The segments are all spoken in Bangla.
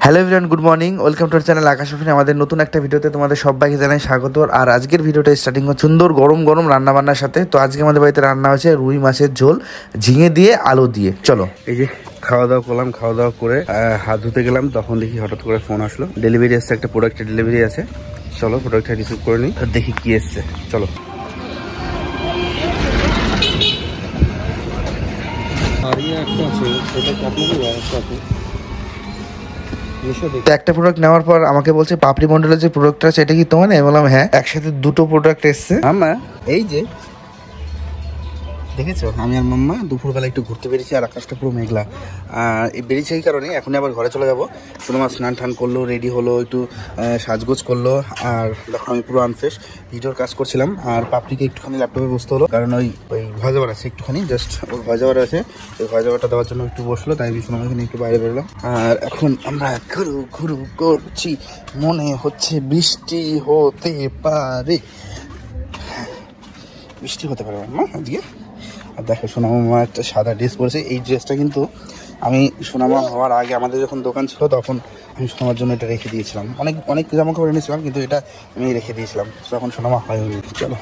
Hello everyone, good morning, welcome to our channel Akash অফিনে। আমাদের নতুন একটা ভিডিওতে তোমাদের সবাইকে জানাই স্বাগত। আর আজকের ভিডিওটা স্টার্টিং হচ্ছে সুন্দর গরম গরম রান্নাবান্নার সাথে। তো আজকে আমাদের বাড়িতে রান্না হয়েছে রুই মাছের ঝোল ঝিঙে দিয়ে আলু দিয়ে। চলো, এই যে খাওয়া দাওয়া করলাম, খাওয়া দাওয়া করে হাত ধুতে গেলাম, তখন দেখি হঠাৎ করে ফোন আসলো। ডেলিভারি আসছে, একটা প্রোডাক্টের ডেলিভারি আছে। চলো প্রোডাক্টটা রিসিভ করে নিই, দেখি কি এসছে। চলো, একটা প্রোডাক্ট নেওয়ার পর আমাকে বলছে পাপড়ি মন্ডলের যে প্রোডাক্টটা আছে এটা কি তোমার? আমি বললাম হ্যাঁ। একসাথে দুটো প্রোডাক্ট এসছে। আমার এই যে দেখেছো, আমি আর মাম্মা দুপুরবেলা একটু ঘুরতে বেরিয়েছি, আর আকাশটা পুরো মেঘলা। এই বেরিয়েছি এই কারণে, এখন আবার ঘরে চলে যাবো। শুধু মা স্নান টান করলো, রেডি হলো, একটু সাজগোজ করলো। আর দেখো আমি পুরো আনফ্রেশ, ভিডিওর কাজ করছিলাম। আর পাপড়িকে একটুখানি ল্যাপটপে বসতে হলো, কারণ ওই ভয়েস ওভার আছে একটুখানি, জাস্ট ওর ভয়েস ওভার আছে। ওই ভয়েস ওভারটা দেওয়ার জন্য একটু বসলো, তাই আমি শোনা এখানে একটু বাইরে বেরোলাম। আর এখন আমরা ঘুরু ঘুরু করছি, মনে হচ্ছে বৃষ্টি হতে পারে। বৃষ্টি হতে পারে মাম্মা আজকে। আর দেখো সোনামা একটা সাদা ড্রেস পরেছে। এই ড্রেসটা কিন্তু আমি সোনামা হওয়ার আগে আমাদের যখন দোকান ছিল তখন আমি সোনামার জন্য এটা রেখে দিয়েছিলাম। অনেক জামা কাপড় এনেছিলাম, কিন্তু এটা আমি রেখে দিয়েছিলাম, তখন সোনামা হয়নি। চলো,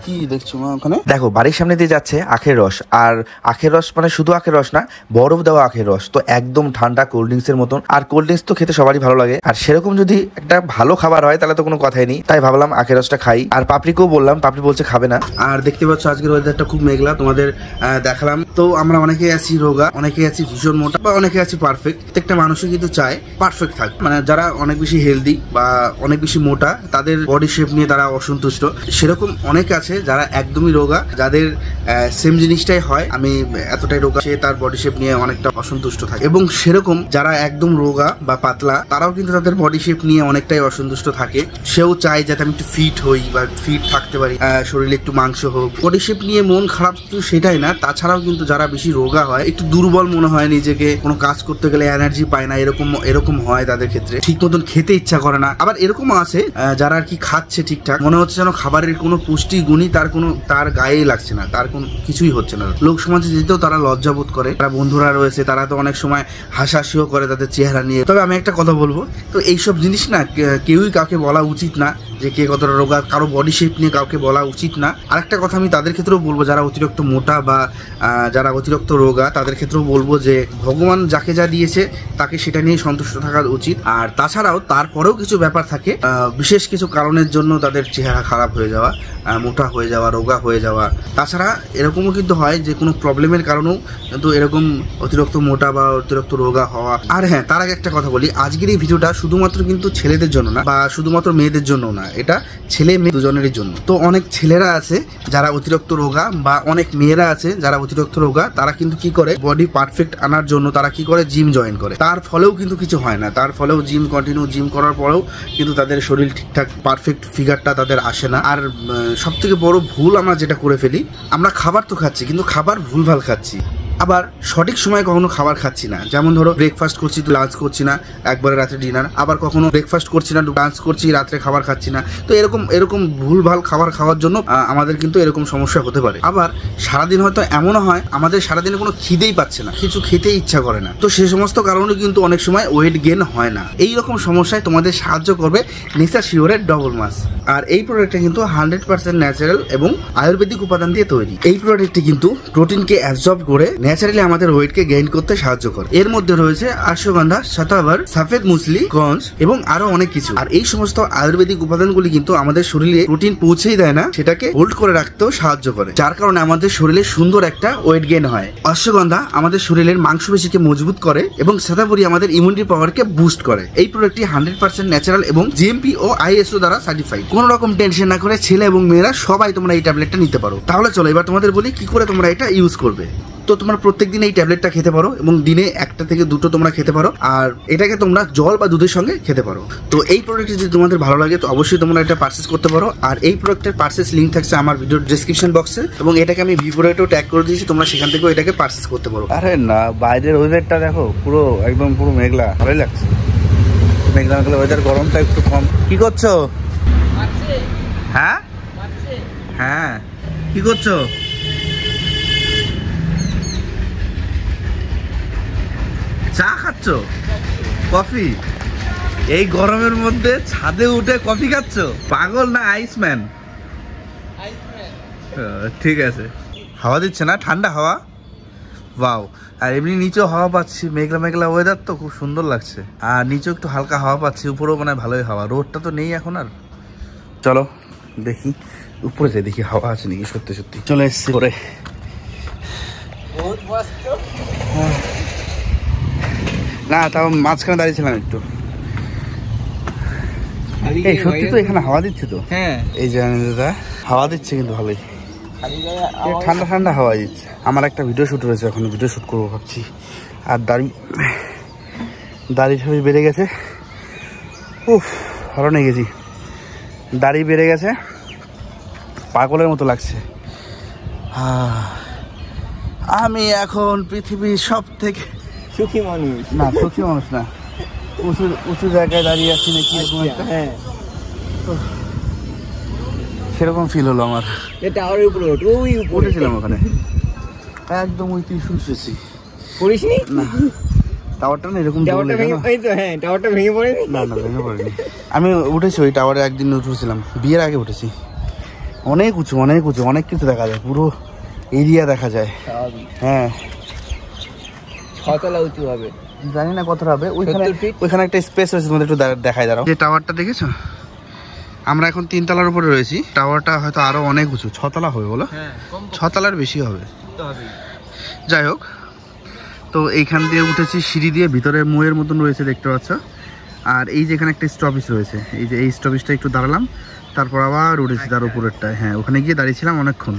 কি দেখছো মা ওখানে? দেখো বাড়ির সামনে দিয়ে যাচ্ছে আখের রস। আর আখের রস মানে শুধু আখের রস না, বরফ দেওয়া আখের রস। তো একদম ঠান্ডা কোল্ড ড্রিঙ্কস এর মতন। আর কোল্ড ড্রিঙ্কস তো খেতে সবারই ভালো লাগে, আর সেরকম যদি একটা ভালো খাবার হয় তাহলে তো কোনো কথাই নেই। তাই ভাবলাম আখের রসটা খাই। আর পাপড়িকেও বললাম, পাপড়ি বলছে খাবে না। আর দেখতে পাচ্ছ আজকের ওয়েদারটা খুব মেঘলা, তোমাদের দেখালাম। তো আমরা অনেকে আছি রোগা, অনেকে আছি ভীষণ মোটা, বা অনেকে আছি পারফেক্ট। প্রত্যেকটা মানুষই কিন্তু চায় পারফেক্ট থাক। মানে যারা অনেক বেশি হেলদি বা অনেক বেশি মোটা, তাদের বডি শেপ নিয়ে তারা অসন্তুষ্ট। সেরকম অনেকে আছে যারা একদমই রোগা, যাদের সেম জিনিসটাই হয়, আমি এতটাই রোগা, সে তার বডি শেপ নিয়ে অনেকটা অসন্তুষ্ট থাকে। এবং সেরকম যারা একদম রোগা বা পাতলা, তারাও কিন্তু তাদের বডি শেপ নিয়ে অনেকটাই অসন্তুষ্ট থাকে। সেও চায় যাতে আমি একটু ফিট হই বা ফিট থাকতে পারি, শরীরে একটু মাংস হোক। বডি শেপ নিয়ে মন খারাপ তো সেটাই না, তাছাড়াও কিন্তু যারা বেশি রোগা হয়, একটু দুর্বল মনে হয় নিজেকে, কোনো কাজ করতে গেলে এনার্জি পায় না, এরকম হয় তাদের ক্ষেত্রে। ঠিক মতন খেতে ইচ্ছা করে না। আবার এরকম আছে যারা আর কি খাচ্ছে ঠিকঠাক, মনে হচ্ছে যেন খাবারের কোনো পুষ্টি গুণই তার গায়ে লাগছে না, তার কোনো কিছুই হচ্ছে না। লোক সমাজে যেতেও তারা লজ্জাবোধ করে। তারা বন্ধুরা রয়েছে, তারা তো অনেক সময় হাসাহাসিও করে তাদের চেহারা নিয়ে। তবে আমি একটা কথা বলবো, তো এইসব জিনিস না কেউই কাউকে বলা উচিত না যে কে কতটা রোগা, কারো বডি শেপ নিয়ে কাউকে বলা উচিত না। আরেকটা কথা আমি তাদের ক্ষেত্রেও বলবো, যারা অতিরিক্ত মোটা বা যারা অতিরিক্ত রোগা, তাদের ক্ষেত্রেও বলবো যে ভগবান যাকে যা দিয়েছে তাকে সেটা নিয়ে সন্তুষ্ট থাকা উচিত। আর তাছাড়াও তারপরেও কিছু ব্যাপার থাকে, বিশেষ কিছু কারণের জন্য তাদের চেহারা খারাপ হয়ে যাওয়া, মোটা হয়ে যাওয়া, রোগা হয়ে যাওয়া। তাছাড়া এরকমও কিন্তু হয় যে কোনো প্রবলেমের কারণেও কিন্তু এরকম অতিরিক্ত মোটা বা অতিরিক্ত রোগা হওয়া। আর হ্যাঁ, তার আগে একটা কথা বলি, আজকের এই ভিডিওটা শুধুমাত্র কিন্তু ছেলেদের জন্য না, বা শুধুমাত্র মেয়েদের জন্য না, এটা ছেলে মেয়ে দুজনেরই জন্য। তো অনেক ছেলেরা আছে যারা অতিরিক্ত রোগা, বা অনেক মেয়েরা আছে যারা অতিরিক্ত রোগা, তারা কিন্তু কি করে বডি পারফেক্ট আনার জন্য তারা কি করে জিম জয়েন করে। তার ফলেও কিন্তু কিছু হয় না, তার ফলেও জিম করার পরেও কিন্তু তাদের শরীর ঠিকঠাক পারফেক্ট ফিগারটা তাদের আসে না। আর সব থেকে বড় ভুল আমরা যেটা করে ফেলি, আমরা খাবার তো খাচ্ছি, কিন্তু খাবার ভুলভাল খাচ্ছি। আবার সঠিক সময় কখনো খাবার খাচ্ছি না। যেমন ধরো ব্রেকফাস্ট করছি তো লাঞ্চ করছি না, একবারে রাত্রে ডিনার। আবার কখনো ব্রেকফাস্ট করছি না, লাঞ্চ করছি, রাত্রে খাবার খাচ্ছি না। তো এরকম ভুলভাল খাবার খাওয়ার জন্য আমাদের কিন্তু এরকম সমস্যা হতে পারে। আবার সারাদিন হয়তো এমনও হয় আমাদের সারাদিনে কোনো খিদেই পাচ্ছে না, কিছু খেতেই ইচ্ছা করে না। তো সেই সমস্ত কারণে কিন্তু অনেক সময় ওয়েট গেইন হয় না। এইরকম সমস্যায় তোমাদের সাহায্য করবে নেচার শিওরের ডবল মাস। আর এই প্রোডাক্টটা কিন্তু 100% ন্যাচারাল এবং আয়ুর্বেদিক উপাদান দিয়ে তৈরি। এই প্রোডাক্টটি কিন্তু প্রোটিনকে অ্যাবজর্ব করে ন্যাচারালি আমাদের ওয়েটকে গেইন করতে সাহায্য করে। এর মধ্যে রয়েছে অশ্বগন্ধা, শতাবর, সাফেদ মুসলি, গঞ্জ এবং আরো অনেক কিছু। আর এই সমস্ত আয়ুর্বেদিক উপাদানগুলি কিন্তু আমাদের শরীরে প্রোটিন পৌঁছেই দেয় না, সেটাকে হোল্ড করে রাখতেও সাহায্য করে, যার কারণে আমাদের শরীরে সুন্দর একটা ওয়েট গেইন হয়। অশ্বগন্ধা আমাদের শরীরের মাংসপেশিকে মজবুত করে এবং শতাবরী আমাদের ইমিউনিটি পাওয়ারকে বুস্ট করে। এই প্রোডাক্টটি 100% ন্যাচারাল এবং জিএমপি ও আইএসও দ্বারা সার্টিফাইড। কোনো রকম টেনশন না করে ছেলে এবং মেয়েরা সবাই তোমরা এই ট্যাবলেটটা নিতে পারো। তাহলে চলো এবার তোমাদের বলি কি করে তোমরা এটা ইউজ করবে। তো তোমরা প্রত্যেকদিন এই ট্যাবলেটটা খেতে পারো এবং দিনে 1 থেকে 2 তোমরা খেতে পারো। আর এটাকে তোমরা জল বা দুধের সঙ্গে খেতে পারো। তো এই প্রোডাক্টটি যদি তোমাদের ভালো লাগে তো অবশ্যই তোমরা এটা পারচেস করতে পারো। আর এই প্রোডাক্টের পারচেস লিঙ্ক থাকছে আমার ভিডিওর ডেসক্রিপশন বক্সে, এবং এটাকে আমি ভিডিওতেও ট্যাগ করে দিয়েছি, তোমরা সেখান থেকেও এটাকে পারচেস করতে পারো। আরে না, বাইরের ওয়েদারটা দেখো, পুরো একদম পুরো মেঘলা, ভালোই লাগছে। মেঘলা মেঘলা ওয়েদার, গরমটা একটু কম। কি করছো? হ্যাঁ হ্যাঁ, কি করছো? চা খাচ্ছ? কফি? এই গরমের মধ্যে ছাদে উঠে কফি খাচ্ছ? পাগল না আইসম্যান? ঠিক আছে। হাওয়া দিচ্ছে না? ঠান্ডা হাওয়া। বাও। আর এমনি নিচেও হাওয়া পাচ্ছি, মেঘলা মেঘলা ওয়েদার তো খুব সুন্দর লাগছে। আর নিচেও একটু হালকা হাওয়া পাচ্ছি, উপরেও মানে ভালোই হাওয়া। রোদটা তো নেই এখন আর। চলো দেখি উপরে যাই, দেখি হাওয়া আছে নাকি সত্যি সত্যি। চলে এসছি করে। না তাও মাঝখানে দাঁড়িয়েছিলাম একটু। এই সত্যি তো এখানে হাওয়া দিচ্ছে তো। হ্যাঁ এই যে দাদা হাওয়া দিচ্ছে কিন্তু ভালোই, ঠান্ডা ঠান্ডা হাওয়া দিচ্ছে। আমার একটা ভিডিও শুট রয়েছে, এখন ভিডিও শুট করবো ভাবছি। আর দাড়ি ঠাড়ি বেড়ে গেছে, উফ ভালো নিয়ে গেছি। দাড়ি বেড়ে গেছে, পাগলের মতো লাগছে। আমি এখন পৃথিবীর সব থেকে সুখী মানুষ। না সুখী মানুষ না, উঁচু উঁচু জায়গায় দাঁড়িয়ে আছি নাকি এরকম একটা। হ্যাঁ সেরকম ফিল হলো আমার। টাওয়ারের উপরে উঠেছিলাম ওখানে, একদম ওই টিউশন শুয়েছি। করিসনি? না টাওয়ারটা না এরকম টাওয়ারটা ভেঙে পড়ে। না না ভেঙে পড়েনি। আমি উঠেছি ওই টাওয়ারে, একদিন উঠেছিলাম বিয়ের আগে উঠেছি। অনেক উঁচু অনেক উঁচু, অনেক কিছু দেখা যায়, পুরো এরিয়া দেখা যায়। হ্যাঁ 6 তলা উঁচু হবে, জানি না কতটা হবে। ওইখানে একটা স্পেস রয়েছে, তোমাদের একটু দেখাই দাঁড়াও। যে টাওয়ারটা দেখেছো? আমরা এখন 3 তলার উপরে রয়েছি। টাওয়ারটা হয়তো আরো অনেক উঁচু, 6 তলা হবে বলো? 6 তলার বেশি হবে। যাই হোক, তো এইখান দিয়ে উঠেছি সিঁড়ি দিয়ে, ভিতরে মোয়ের মতন রয়েছে দেখতে পাচ্ছ। আর এই যে এখানে একটা স্টপেজ রয়েছে, এই যে এই স্টপেজটা একটু দাঁড়ালাম, তারপর আবার উঠেছি তার উপরেরটায়। হ্যাঁ ওখানে গিয়ে দাঁড়িয়েছিলাম অনেকক্ষণ।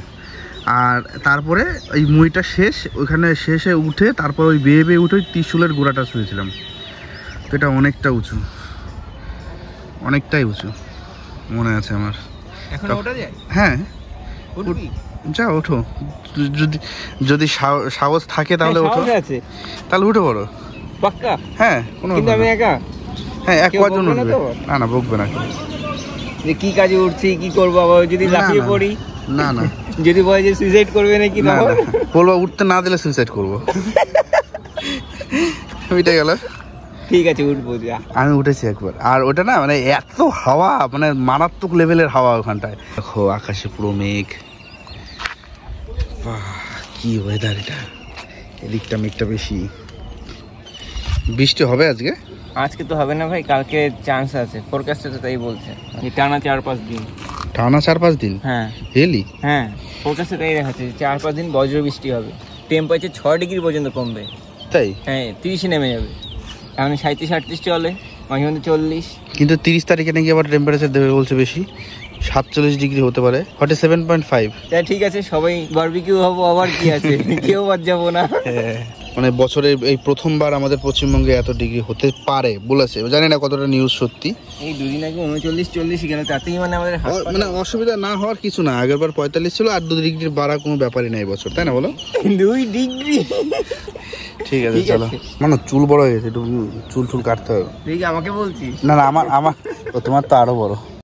আর তারপরে ওই মুইটা শেষ, ওইখানে শেষে উঠে তারপর ওই বেয়ে বেয়ে উঠে ত্রিশূলের গোড়াটা শুয়েছিলাম। তো এটা অনেকটা উঁচু, অনেকটাই উঁচু মনে আছে আমার। হ্যাঁ যা ওঠো, যদি সাহস থাকে তাহলে ওঠো, তাহলে উঠে পড়ো পাক্কা। হ্যাঁ কোনো আমি একা, হ্যাঁ এক কজন উঠবে। না না বকবে না, যে কি কাজে উঠছি কি করবো, আবার যদি লাফিয়ে পড়ি। না না যদি বলে যে সুইসাইড করবে নাকি, না বলবো উঠতে না দিলে সুইসাইড করবো। ওইটাই গেল। ঠিক আছে উঠবো। আমি উঠেছি একবার, আর ওটা না মানে এত হাওয়া, মানে মারাত্মক লেভেলের হাওয়া ওখানটায়। দেখো আকাশে পুরো মেঘ, কি ওয়েদার এটা। এদিকটা মেঘটা বেশি, বৃষ্টি হবে আজকে। আজকে তো হবে না ভাই, কালকে চান্স আছে, ফোরকাস্টে তো তাই বলছে। টানা 4-5 দিন। টানা 4-5 দিন? হ্যাঁ রিয়েলি? হ্যাঁ ফোরকাস্টে তাই দেখাচ্ছে 4-5 দিন বজ্র বৃষ্টি হবে। টেম্পারেচার 6 ডিগ্রি পর্যন্ত কমবে। তাই? হ্যাঁ 30-এ নেমে যাবে। এখন 37-38 চলে, মাঝে মধ্যে 40। কিন্তু 30 তারিখে নাকি আবার টেম্পারেচার দেবে বলছে বেশি, 47 ডিগ্রি হতে পারে, 47.5। তাই ঠিক আছে, সবাই বারবিকিউ হবো, আবার কি আছে, কেউ বাদ যাবো না। মানে বছরের এই প্রথমবার আমাদের পশ্চিমবঙ্গে এত ডিগ্রি হতে পারে বলেছে, জানি না কতটা নিউজ সত্যি। এই দুদিন আগে 39-40 গেল, তাতেই মানে আমাদের মানে অসুবিধা না হওয়ার কিছু না। আগেরবার 45 ছিল, আর 2 ডিগ্রি বাড়া কোনো ব্যাপারই নাই বছর, তাই না বলো? 2 ডিগ্রি। ঠিক আছে চলো। মানে চুল বড় হয়ে গেছে, একটু চুল কাটতে হবে। ঠিক আমাকে বলছিস? না না আমার তোমার তো আরো বড়।